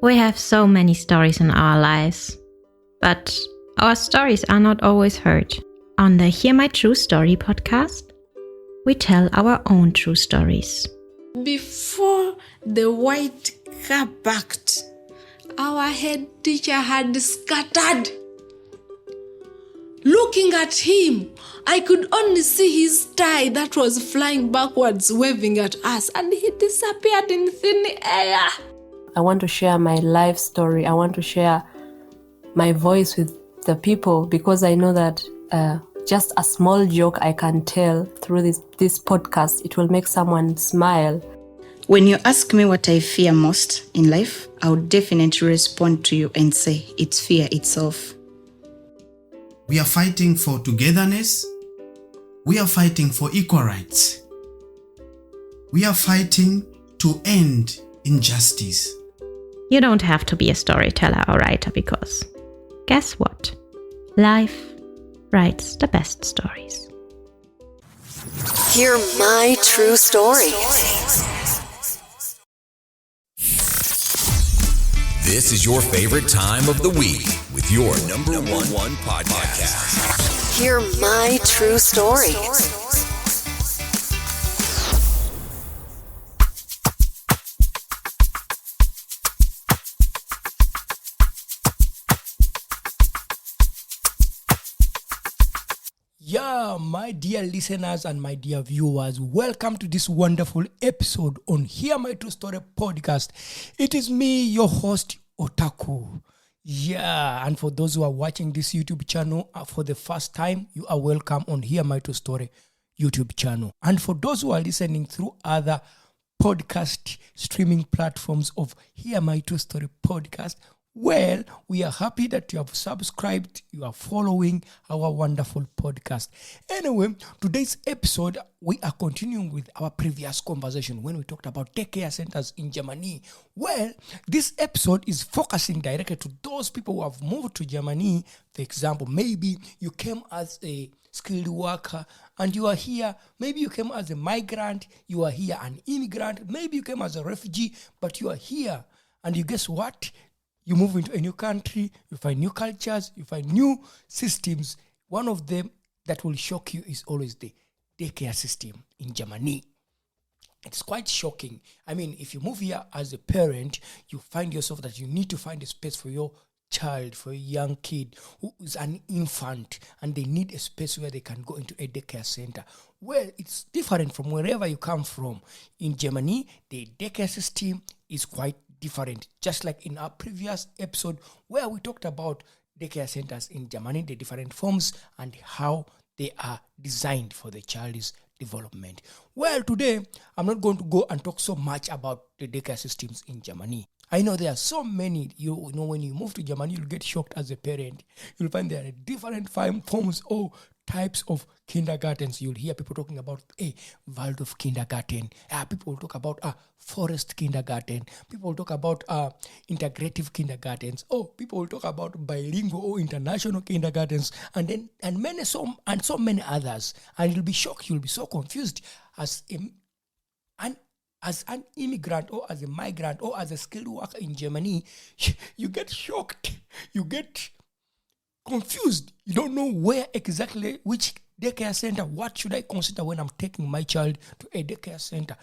We have so many stories in our lives, but our stories are not always heard. On the Hear My True Story podcast, we tell our own true stories. Before the white car parked, our head teacher had scattered. Looking at him, I could only see his tie that was flying backwards, waving at us, and he disappeared in thin air. I want to share my life story. I want to share my voice with the people because I know that just a small joke I can tell through this podcast, it will make someone smile. When you ask me what I fear most in life, I would definitely respond to you and say it's fear itself. We are fighting for togetherness. We are fighting for equal rights. We are fighting to end injustice. You don't have to be a storyteller or writer because, guess what? Life writes the best stories. Hear my true story. This is your favorite time of the week with your number one podcast. Hear my true story. Yeah, my dear listeners and my dear viewers, welcome to this wonderful episode on Hear My True Story podcast. It is me, your host, Otaku. Yeah, and for those who are watching this YouTube channel for the first time, you are welcome on Hear My True Story YouTube channel. And for those who are listening through other podcast streaming platforms of Hear My True Story podcast, well, we are happy that you have subscribed, you are following our wonderful podcast. Anyway, today's episode, we are continuing with our previous conversation when we talked about daycare centers in Germany. Well, this episode is focusing directly to those people who have moved to Germany. For example, maybe you came as a skilled worker and you are here. Maybe you came as a migrant, you are here, an immigrant. Maybe you came as a refugee, but you are here. And you guess what? You move into a new country, you find new cultures, you find new systems. One of them that will shock you is always the daycare system in Germany. It's quite shocking. I mean, if you move here as a parent, you find yourself that you need to find a space for your child, for a young kid who is an infant, and they need a space where they can go into a daycare center. Well, it's different from wherever you come from. In Germany, the daycare system is quite different, just like in our previous episode where we talked about daycare centers in Germany, the different forms and how they are designed for the child's development. Well, today I'm not going to go and talk so much about the daycare systems in Germany. I know there are so many. You know, when you move to Germany, you'll get shocked as a parent. You'll find there are different forms or types of kindergartens. You'll hear people talking about a Waldorf Kindergarten. People will talk about forest kindergarten. People will talk about integrative kindergartens. People will talk about bilingual or international kindergartens, and so many others. And you'll be shocked. You'll be so confused as an immigrant or as a migrant or as a skilled worker in Germany. You get shocked. You get confused. You don't know where exactly, which daycare center, what should I consider when I'm taking my child to a daycare center.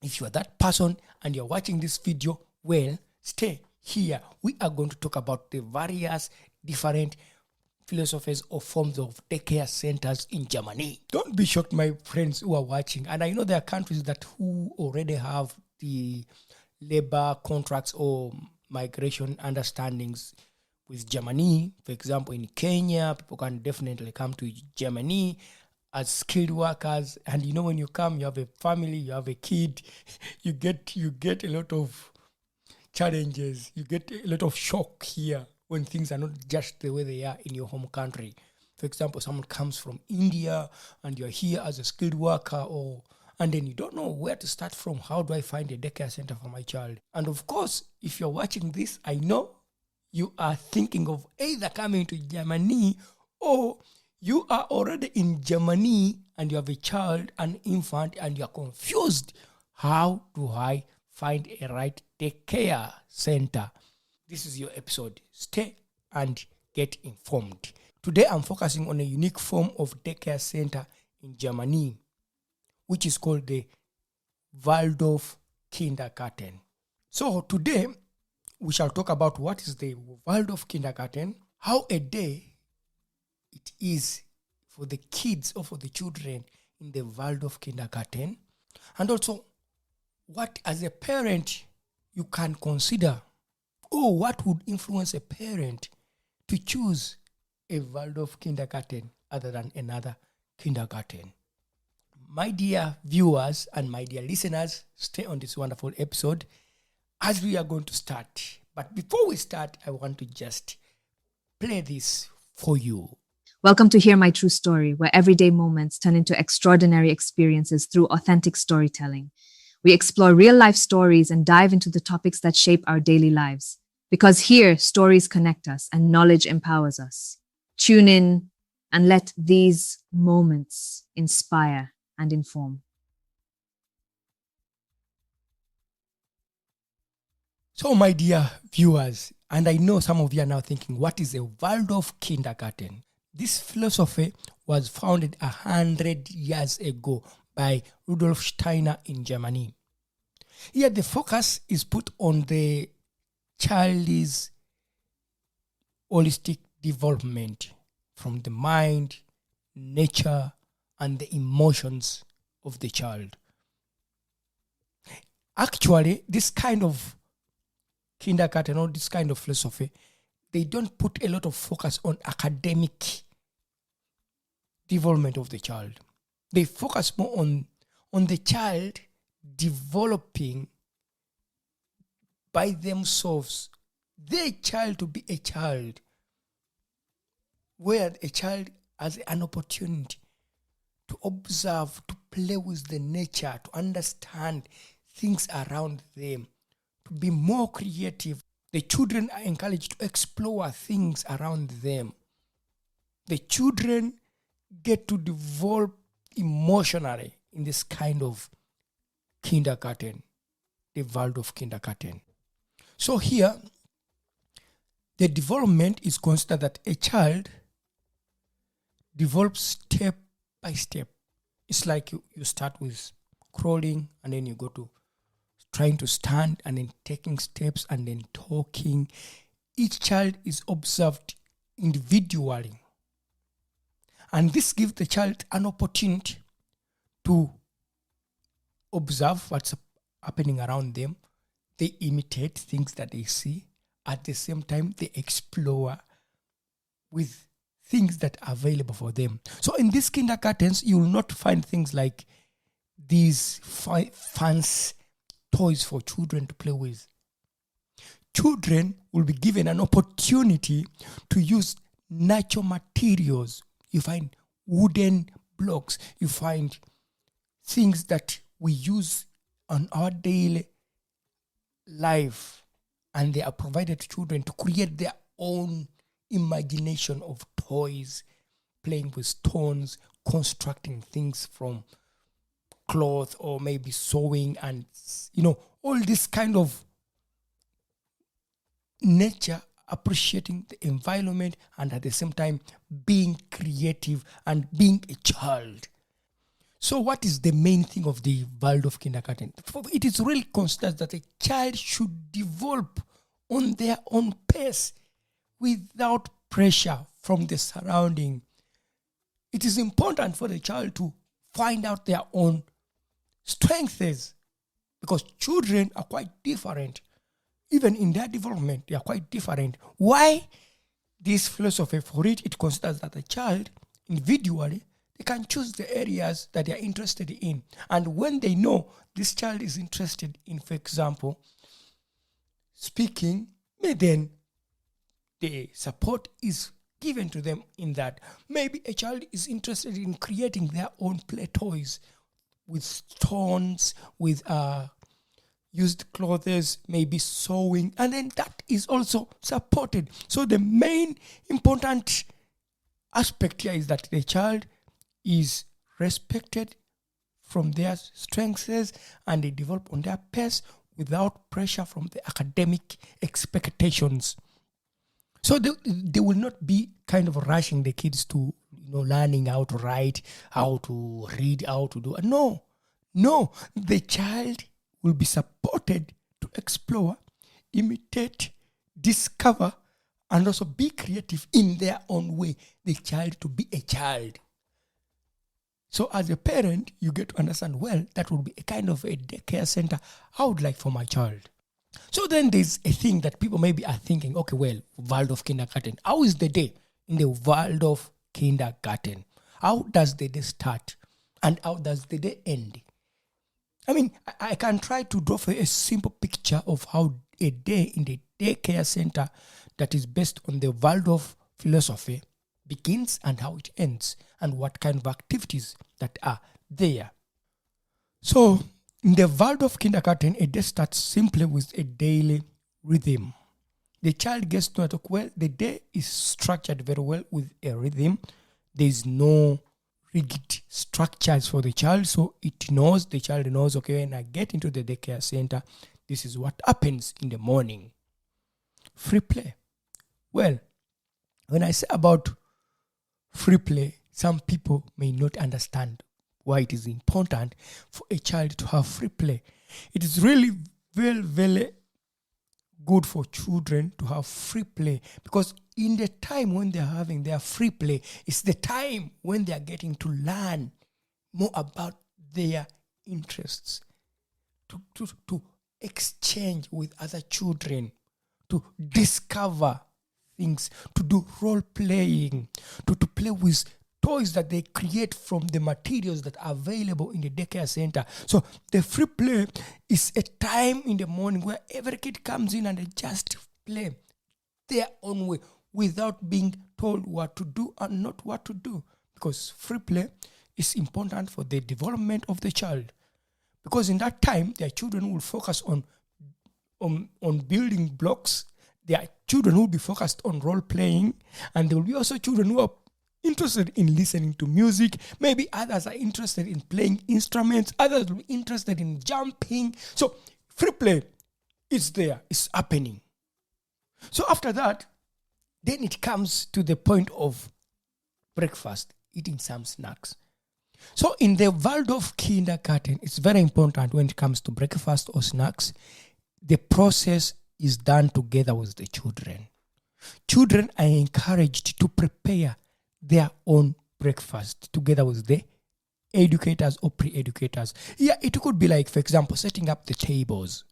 If you are that person and you're watching this video, well, stay here. We are going to talk about the various different philosophies or forms of daycare centers in Germany. Don't be shocked, my friends who are watching. And I know there are countries who already have the labor contracts or migration understandings with Germany. For example, in Kenya, people can definitely come to Germany as skilled workers. And you know, when you come, you have a family, you have a kid, you get a lot of challenges, you get a lot of shock here when things are not just the way they are in your home country. For example, someone comes from India and you're here as a skilled worker, and then you don't know where to start from. How do I find a daycare center for my child? And of course, if you're watching this, I know you are thinking of either coming to Germany or you are already in Germany and you have a child, an infant, and you're confused. How do I find a right daycare center. This is your episode. Stay and get informed. Today I'm focusing on a unique form of daycare center in Germany, which is called the Waldorf Kindergarten. So today we shall talk about what is the Waldorf Kindergarten, how a day it is for the kids or for the children in the Waldorf Kindergarten, and also what as a parent you can consider, or what would influence a parent to choose a Waldorf Kindergarten other than another kindergarten. My dear viewers and my dear listeners, stay on this wonderful episode as we are going to start. But before we start, I want to just play this for you. Welcome to Hear My True Story, where everyday moments turn into extraordinary experiences through authentic storytelling. We explore real-life stories and dive into the topics that shape our daily lives. Because here, stories connect us and knowledge empowers us. Tune in and let these moments inspire and inform. So, my dear viewers, and I know some of you are now thinking, what is a Waldorf Kindergarten? This philosophy was founded 100 years ago by Rudolf Steiner in Germany. Here, the focus is put on the child's holistic development from the mind, nature, and the emotions of the child. Actually, this kind of kindergarten or this kind of philosophy, they don't put a lot of focus on academic development of the child. They focus more on the child developing by themselves, their child to be a child, where a child has an opportunity to observe, to play with the nature, to understand things around them, to be more creative. The children are encouraged to explore things around them. The children get to develop emotionally in this kind of kindergarten, the Waldorf Kindergarten. So here, the development is considered that a child develops step by step. It's like you start with crawling and then you go to trying to stand and then taking steps and then talking. Each child is observed individually. And this gives the child an opportunity to observe what's happening around them. They imitate things that they see. At the same time, they explore with things that are available for them. So in these kindergartens, you will not find things like these fancy toys for children to play with. Children will be given an opportunity to use natural materials. You find wooden blocks. You find things that we use on our daily life, and they are provided to children to create their own imagination of toys, playing with stones, constructing things from cloth or maybe sewing, and all this kind of nature, appreciating the environment and at the same time being creative and being a child. So what is the main thing of the Waldorf Kindergarten? It is really considered that a child should develop on their own pace without pressure from the surrounding. It is important for the child to find out their own strengths, because children are quite different. Even in their development, they are quite different. Why this philosophy? For it considers that the child individually, they can choose the areas that they are interested in. And when they know this child is interested in, for example, speaking, then the support is given to them in that. Maybe a child is interested in creating their own play toys with stones, with used clothes, maybe sewing, and then that is also supported. So the main important aspect here is that the child is respected from their strengths and they develop on their pace without pressure from the academic expectations. So they will not be kind of rushing the kids to, learning how to write, how to read, how to do. No. The child will be supported to explore, imitate, discover, and also be creative in their own way. The child to be a child. So as a parent, you get to understand, well, that would be a kind of a daycare center I would like for my child. So then there's a thing that people maybe are thinking, okay, well, Waldorf Kindergarten. How is the day in the Waldorf Kindergarten? How does the day start? And how does the day end? I mean, I can try to draw for a simple picture of how a day in the daycare center that is based on the Waldorf philosophy begins and how it ends, and what kind of activities that are there. So, in the Waldorf Kindergarten, a day starts simply with a daily rhythm. The child gets to know, well, the day is structured very well with a rhythm. There is no rigid structures for the child, so the child knows, okay, when I get into the daycare center, this is what happens in the morning. Free play. Well, when I say about free play, some people may not understand why it is important for a child to have free play. It is really very, very good for children to have free play, because in the time when they are having their free play, it's the time when they are getting to learn more about their interests, to exchange with other children, to discover things, to do role playing, to play with toys that they create from the materials that are available in the daycare center. So the free play is a time in the morning where every kid comes in and they just play their own way without being told what to do and not what to do. Because free play is important for the development of the child. Because in that time, their children will focus on building blocks. Their children will be focused on role playing, and there will be also children who are interested in listening to music. Maybe others are interested in playing instruments. Others will be interested in jumping. So free play is there. It's happening. So after that, then it comes to the point of breakfast, eating some snacks. So in the Waldorf Kindergarten, it's very important when it comes to breakfast or snacks, the process is done together with the children. Children are encouraged to prepare their own breakfast together with the educators or pre-educators. Yeah, it could be like, for example, setting up the tables.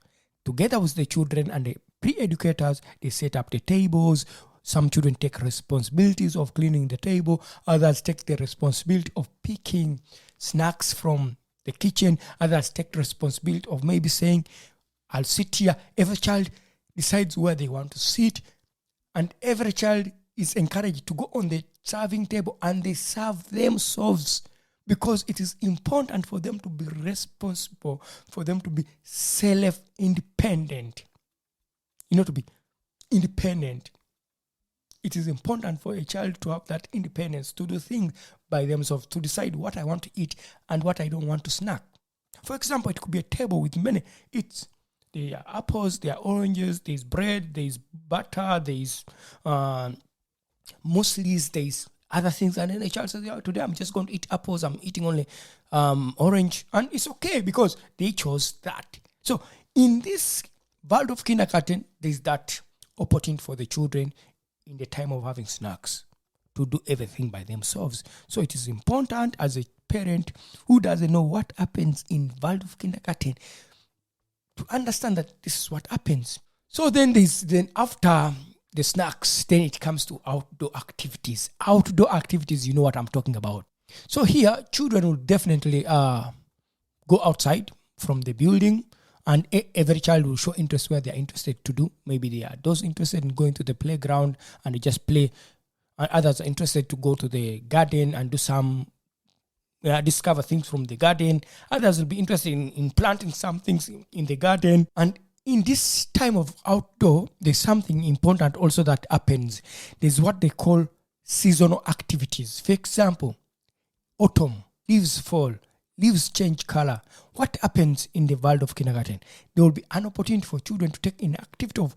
Together with the children and the pre-educators, they set up the tables. Some children take responsibilities of cleaning the table. Others take the responsibility of picking snacks from the kitchen. Others take the responsibility of maybe saying, I'll sit here. Every child decides where they want to sit. And every child is encouraged to go on the serving table and they serve themselves, because it is important for them to be responsible, for them to be self-independent. To be independent. It is important for a child to have that independence, to do things by themselves, to decide what I want to eat and what I don't want to snack. For example, it could be a table with many eats. There are apples, there are oranges, there's bread, there's butter, there's mueslis, there's other things. And then a child says, yeah, today I'm just going to eat apples, I'm eating only orange. And it's okay because they chose that. So in this Waldorf Kindergarten, there's that opportunity for the children in the time of having snacks to do everything by themselves. So it is important as a parent who doesn't know what happens in Waldorf Kindergarten to understand that this is what happens. So then after the snacks, then it comes to outdoor activities. Outdoor activities, you know what I'm talking about. So here, children will definitely go outside from the building, and every child will show interest where they are interested to do. Maybe they are those interested in going to the playground and they just play. And others are interested to go to the garden and do some discover things from the garden. Others will be interested in planting some things in the garden. And in this time of outdoor, there's something important also that happens. There's what they call seasonal activities. For example, autumn, leaves fall, leaves change color. What happens in the Waldorf Kindergarten? There will be an opportunity for children to take an activity of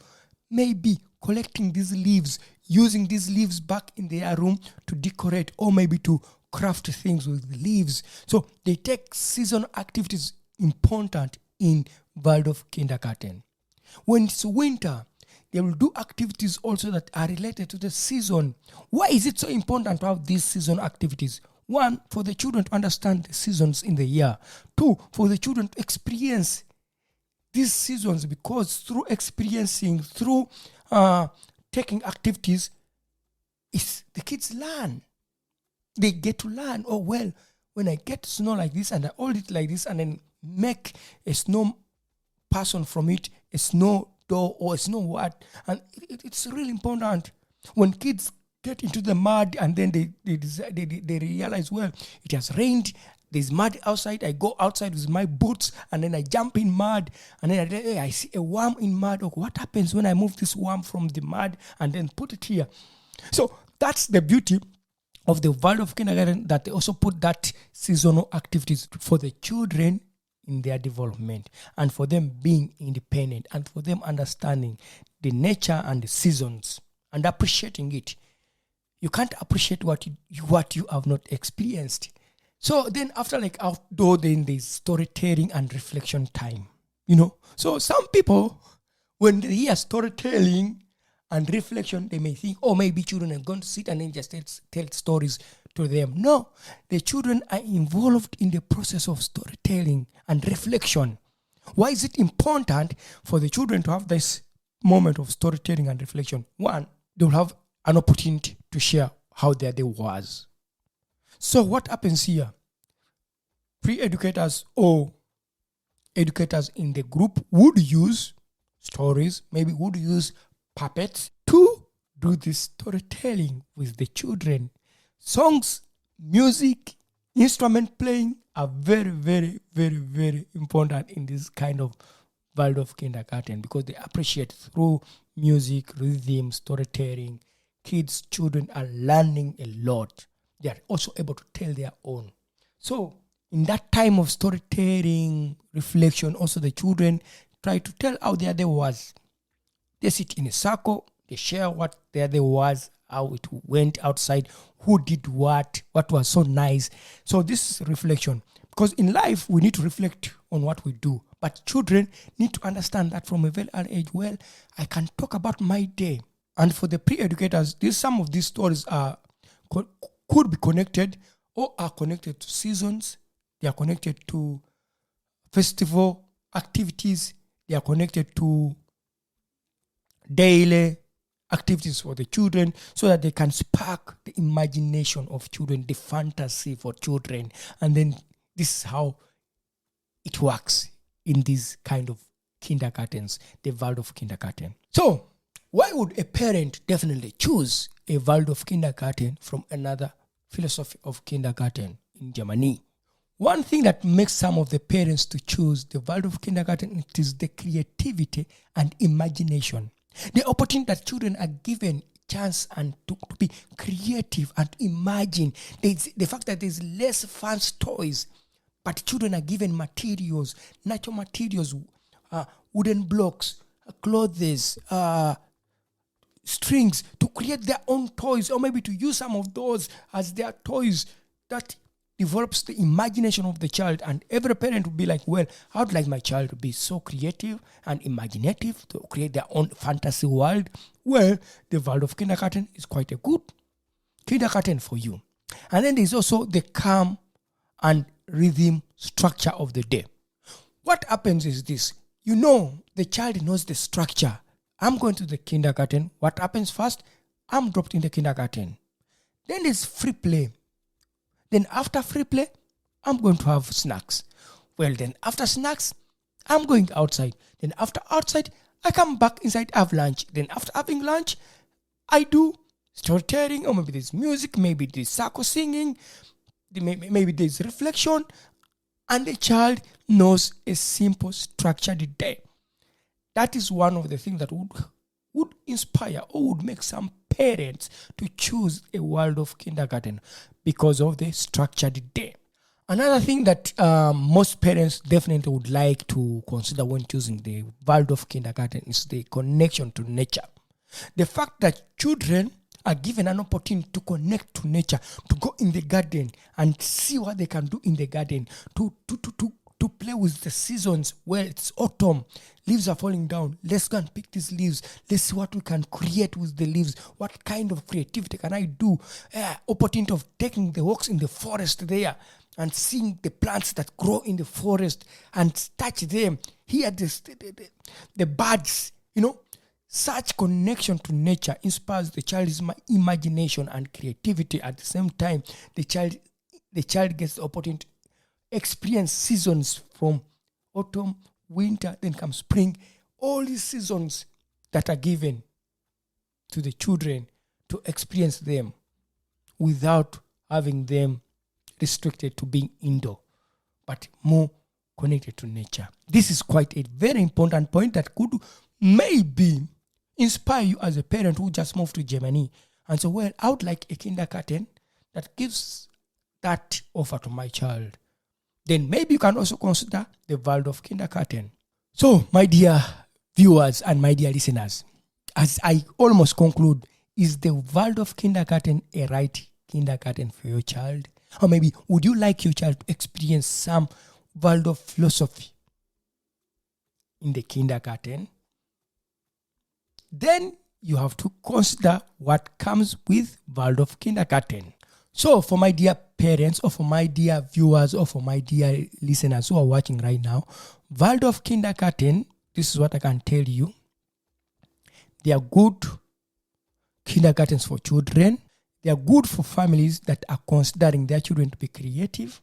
maybe collecting these leaves, using these leaves back in their room to decorate or maybe to craft things with the leaves. So they take seasonal activities important in Waldorf Kindergarten. When it's winter, they will do activities also that are related to the season. Why is it so important to have these season activities? One, for the children to understand the seasons in the year. Two, for the children to experience these seasons, because through experiencing, through taking activities, the kids learn. They get to learn, oh, well, when I get snow like this and I hold it like this and then make a snow person from it, a snow door or a snow what, and it's really important. When kids get into the mud and then they realize, well, it has rained, there's mud outside, I go outside with my boots and then I jump in mud and then I see a worm in mud. Okay, what happens when I move this worm from the mud and then put it here? So that's the beauty of the Waldorf Kindergarten, that they also put that seasonal activities for the children in their development and for them being independent and for them understanding the nature and the seasons and appreciating it. You can't appreciate what you have not experienced. So then after like outdoor, then there's storytelling and reflection time, So some people, when they hear storytelling and reflection, they may think, oh, maybe children are going to sit and then just tell stories to them. No, the children are involved in the process of storytelling and reflection. Why is it important for the children to have this moment of storytelling and reflection? One, they'll have an opportunity to share how their day was. So what happens here? Pre-educators or educators in the group would use stories, maybe would use puppets to do this storytelling with the children. Songs, music, instrument playing are very, very, very, very important in this kind of Waldorf Kindergarten, because they appreciate through music, rhythm, storytelling. Kids, children are learning a lot. They are also able to tell their own. So in that time of storytelling, reflection, also the children try to tell how their day was. They sit in a circle, they share what their day was, how it went outside, who did what was so nice. So this is reflection. Because in life, we need to reflect on what we do. But children need to understand that from a very early age, well, I can talk about my day. And for the pre-educators, some of these stories could be connected or are connected to seasons. They are connected to festival activities. They are connected to daily activities for the children, so that they can spark the imagination of children, the fantasy for children. And then this is how it works in these kind of kindergartens, the Waldorf Kindergarten. So why would a parent definitely choose a Waldorf Kindergarten from another philosophy of kindergarten in Germany? One thing that makes some of the parents to choose the Waldorf Kindergarten, it is the creativity and imagination. The opportunity that children are given chance and to be creative and imagine. The fact that there's less fancy toys, but children are given materials, natural materials, wooden blocks, clothes, strings to create their own toys, or maybe to use some of those as their toys. That develops the imagination of the child, and every parent would be like, well, I would like my child to be so creative and imaginative to create their own fantasy world. Well, the Waldorf Kindergarten is quite a good kindergarten for you. And then there's also the calm and rhythm structure of the day. What happens is this, the child knows the structure. I'm going to the kindergarten. What happens first? I'm dropped in the kindergarten. Then there's free play. Then after free play, I'm going to have snacks. Well, then after snacks, I'm going outside. Then after outside, I come back inside, have lunch. Then after having lunch, I do storytelling, or maybe there's music, maybe there's circle singing, maybe there's reflection, and the child knows a simple structured day. That is one of the things that would inspire or would make some parents to choose a Waldorf Kindergarten, because of the structured day. Another thing that most parents definitely would like to consider when choosing the Waldorf Kindergarten is the connection to nature. The fact that children are given an opportunity to connect to nature, to go in the garden and see what they can do in the garden, to play with the seasons where it's autumn, leaves are falling down. Let's go and pick these leaves. Let's see what we can create with the leaves. What kind of creativity can I do? Opportunity of taking the walks in the forest there and seeing the plants that grow in the forest and touch them. Hear the birds, Such connection to nature inspires the child's imagination and creativity. At the same time, the child gets the opportunity to experience seasons from autumn, winter, then comes spring. All these seasons that are given to the children to experience them without having them restricted to being indoor, but more connected to nature. This is quite a very important point that could maybe inspire you as a parent who just moved to Germany and say, well, I would like a kindergarten that gives that offer to my child. Then maybe you can also consider the Waldorf Kindergarten. So, my dear viewers and my dear listeners, as I almost conclude, is the Waldorf Kindergarten a right kindergarten for your child? Or maybe would you like your child to experience some Waldorf philosophy in the kindergarten? Then you have to consider what comes with Waldorf Kindergarten. So for my dear parents, or for my dear viewers, or for my dear listeners who are watching right now, Waldorf Kindergarten, this is what I can tell you. They are good kindergartens for children. They are good for families that are considering their children to be creative,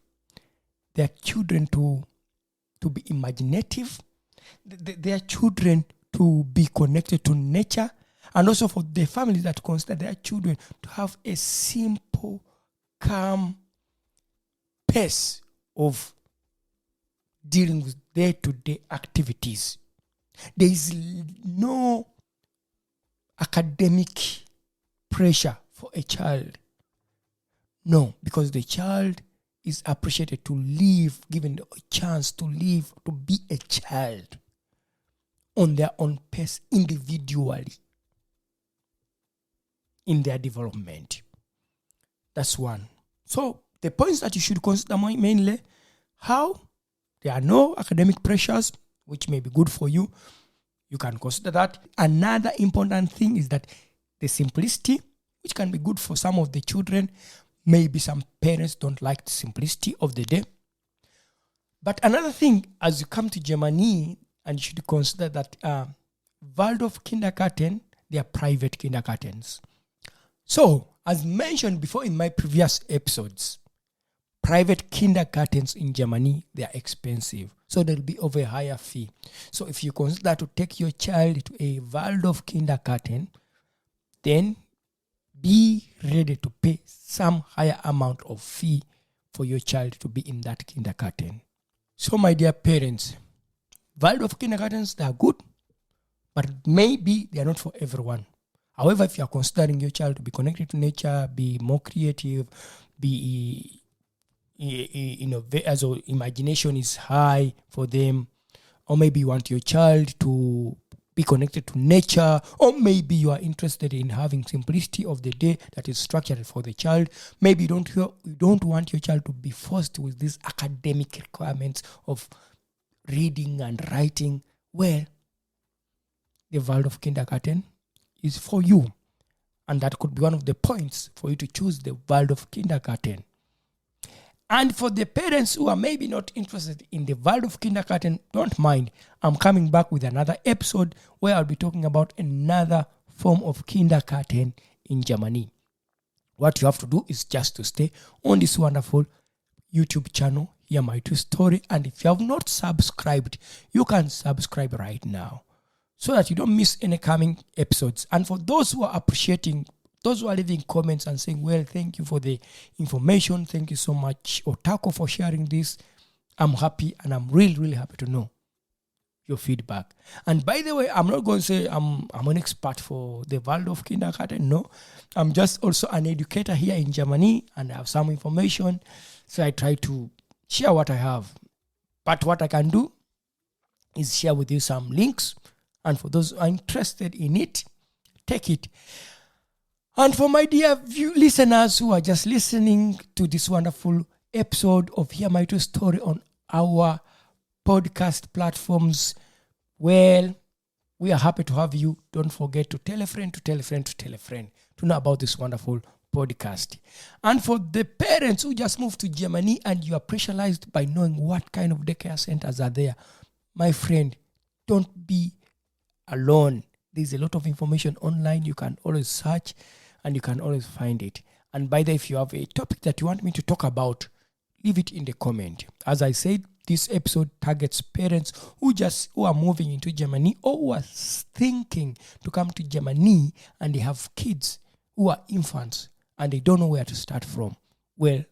their children to be imaginative, their children to be connected to nature, and also for the families that consider their children to have a simple, calm pace of dealing with day-to-day activities. There is no academic pressure for a child. No, because the child is appreciated to live, given a chance to live, to be a child on their own pace individually in their development. That's one. So the points that you should consider mainly, how there are no academic pressures, which may be good for you. You can consider that. Another important thing is that the simplicity, which can be good for some of the children. Maybe some parents don't like the simplicity of the day. But another thing, as you come to Germany, and you should consider that Waldorf Kindergarten, they are private kindergartens. So, as mentioned before in my previous episodes, private kindergartens in Germany, they are expensive. So they'll be of a higher fee. So if you consider to take your child to a Waldorf Kindergarten, then be ready to pay some higher amount of fee for your child to be in that kindergarten. So my dear parents, Waldorf Kindergartens, they are good, but maybe they are not for everyone. However, if you are considering your child to be connected to nature, be more creative, be as imagination is high for them, or maybe you want your child to be connected to nature, or maybe you are interested in having simplicity of the day that is structured for the child. Maybe you don't want your child to be forced with these academic requirements of reading and writing. Well, the Waldorf Kindergarten is for you, and that could be one of the points for you to choose the Waldorf Kindergarten. And for the parents who are maybe not interested in the Waldorf Kindergarten, don't mind. I'm coming back with another episode where I'll be talking about another form of kindergarten in Germany. What you have to do is just to stay on this wonderful YouTube channel, Hear My True Story. And if you have not subscribed, you can subscribe right now so that you don't miss any coming episodes. And for those who are appreciating, those who are leaving comments and saying, well, thank you for the information. Thank you so much, Otako, for sharing this. I'm happy, and I'm really, really happy to know your feedback. And by the way, I'm not going to say I'm an expert for the Waldorf Kindergarten. No, I'm just also an educator here in Germany, and I have some information. So I try to share what I have. But what I can do is share with you some links. And for those who are interested in it, take it. And for my dear listeners who are just listening to this wonderful episode of Hear My True Story on our podcast platforms, well, we are happy to have you. Don't forget to tell a friend, to tell a friend, to tell a friend to know about this wonderful podcast. And for the parents who just moved to Germany and you are pressurized by knowing what kind of daycare centers are there, my friend, don't be alone. There's a lot of information online. You can always search and you can always find it. And by the way, if you have a topic that you want me to talk about, leave it in the comment. As I said, this episode targets parents who are moving into Germany or who are thinking to come to Germany and they have kids who are infants and they don't know where to start from. Well,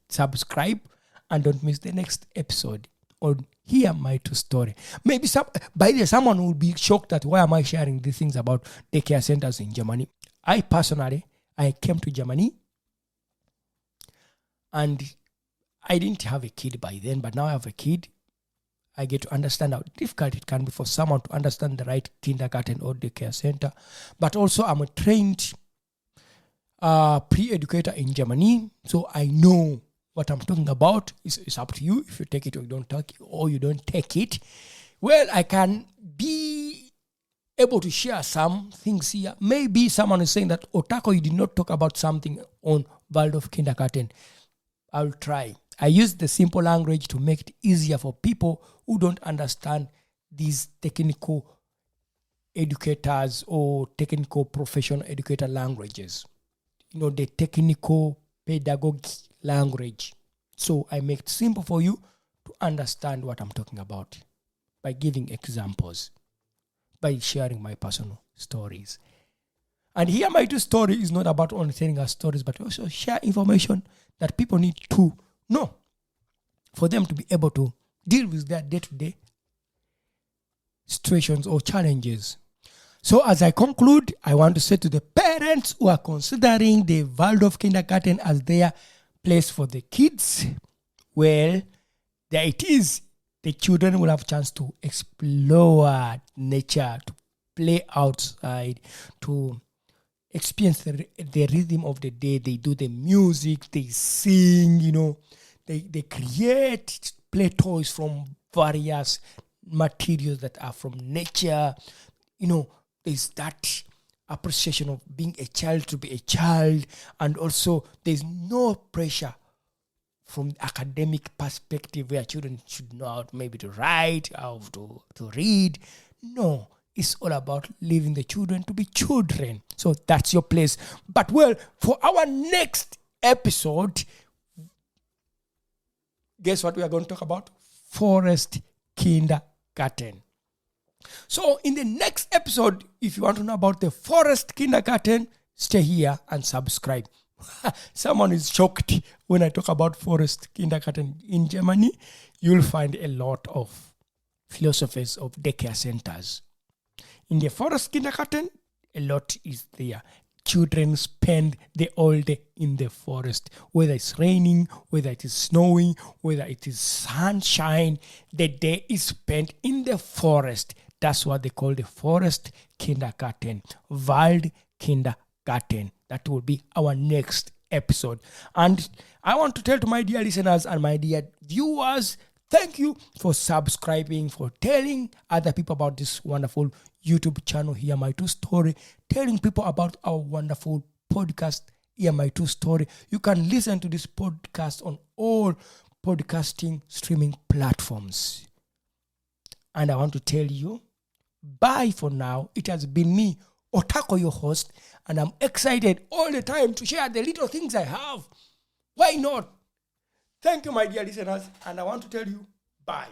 subscribe and don't miss the next episode on Hear My True Story. Maybe someone will be shocked that why am I sharing these things about daycare centers in Germany. I came to Germany and I didn't have a kid by then, but now I have a kid. I get to understand how difficult it can be for someone to understand the right kindergarten or daycare center. But also I'm a trained pre-educator in Germany, so I know what I'm talking about. It's up to you if you take it or you don't take it. Well, I can be able to share some things here. Maybe someone is saying that, Otako, you did not talk about something on Waldorf Kindergarten. I'll try. I use the simple language to make it easier for people who don't understand these technical educators or technical professional educator languages. The technical pedagogy language. So I make it simple for you to understand what I'm talking about by giving examples, by sharing my personal stories. And Here My True Story is not about only telling us stories, but also share information that people need to know for them to be able to deal with their day-to-day situations or challenges. So as I conclude, I want to say to the parents who are considering the Waldorf Kindergarten as their place for the kids, well, there it is. The children will have a chance to explore nature, to play outside, to experience the rhythm of the day. They do the music, they sing, they create play toys from various materials that are from nature. There's that appreciation of being a child to be a child, and also there's no pressure from the academic perspective where children should know how maybe to write, how to read. No, it's all about leaving the children to be children. So that's your place. But well, for our next episode, guess what we are going to talk about? Forest Kindergarten. So in the next episode, if you want to know about the Forest Kindergarten, stay here and subscribe. Someone is shocked when I talk about Forest Kindergarten in Germany. You'll find a lot of philosophies of daycare centers. In the Forest Kindergarten, a lot is there. Children spend the whole day in the forest. Whether it's raining, whether it is snowing, whether it is sunshine, the day is spent in the forest. That's what they call the Forest Kindergarten, Wald Kindergarten. That will be our next episode. And I want to tell to my dear listeners and my dear viewers, thank you for subscribing, for telling other people about this wonderful YouTube channel, Hear My True Story, telling people about our wonderful podcast, Hear My True Story. You can listen to this podcast on all podcasting streaming platforms. And I want to tell you, bye for now. It has been me, Otako, your host, and I'm excited all the time to share the little things I have. Why not? Thank you, my dear listeners, and I want to tell you, bye.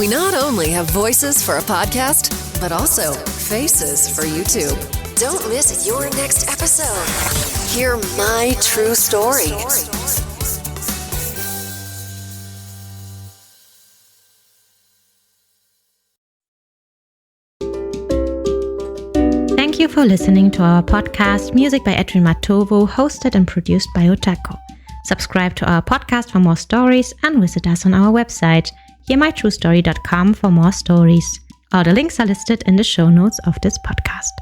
We not only have voices for a podcast, but also faces for YouTube. Don't miss your next episode. Hear my true story. Thank you for listening to our podcast, Music by Edwin Matovo, hosted and produced by Otaku. Subscribe to our podcast for more stories and visit us on our website, hearmytruestory.com, for more stories. All the links are listed in the show notes of this podcast.